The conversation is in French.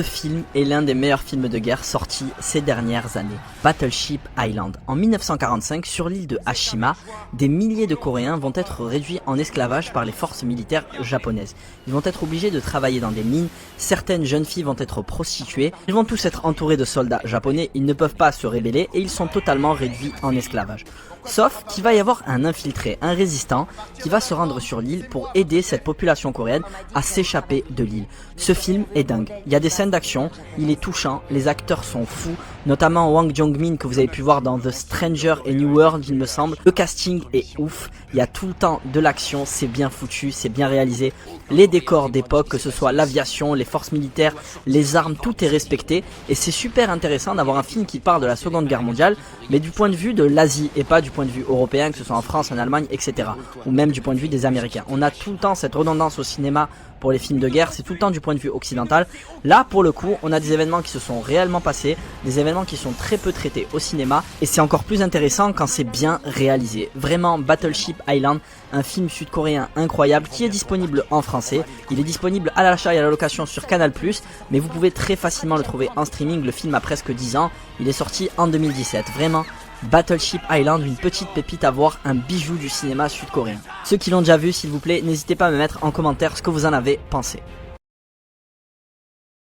Ce film est l'un des meilleurs films de guerre sortis ces dernières années. Battleship Island. En 1945, sur l'île de Hashima, des milliers de Coréens vont être réduits en esclavage par les forces militaires japonaises. Ils vont être obligés de travailler dans des mines, certaines jeunes filles vont être prostituées, ils vont tous être entourés de soldats japonais, ils ne peuvent pas se rebeller et ils sont totalement réduits en esclavage. Sauf qu'il va y avoir un infiltré, un résistant, qui va se rendre sur l'île pour aider cette population coréenne à s'échapper de l'île. Ce film est dingue. Il y a des scènes d'action, il est touchant, les acteurs sont fous, notamment Wang Jung-min que vous avez pu voir dans The Stranger et New World, il me semble. Le casting est ouf, il y a tout le temps de l'action, c'est bien foutu, c'est bien réalisé. Les décors d'époque, que ce soit l'aviation, les forces militaires, les armes, tout est respecté. Et c'est super intéressant d'avoir un film qui parle de la Seconde Guerre mondiale, mais du point de vue de l'Asie et pas du point de vue européen, que ce soit en France, en Allemagne, etc. Ou même du point de vue des Américains. On a tout le temps cette redondance au cinéma pour les films de guerre, c'est tout le temps du point de vue occidental. Là, pour le coup, on a des événements qui se sont réellement passés, des événements qui sont très peu traités au cinéma, et c'est encore plus intéressant quand c'est bien réalisé. Vraiment, Battleship Island, un film sud-coréen incroyable qui est disponible en français. Il est disponible à l'achat et à la location sur Canal+, mais vous pouvez très facilement le trouver en streaming. Le film a presque 10 ans, il est sorti en 2017. Vraiment, Battleship Island, une petite pépite à voir, un bijou du cinéma sud-coréen. Ceux qui l'ont déjà vu, s'il vous plaît, n'hésitez pas à me mettre en commentaire ce que vous en avez pensé.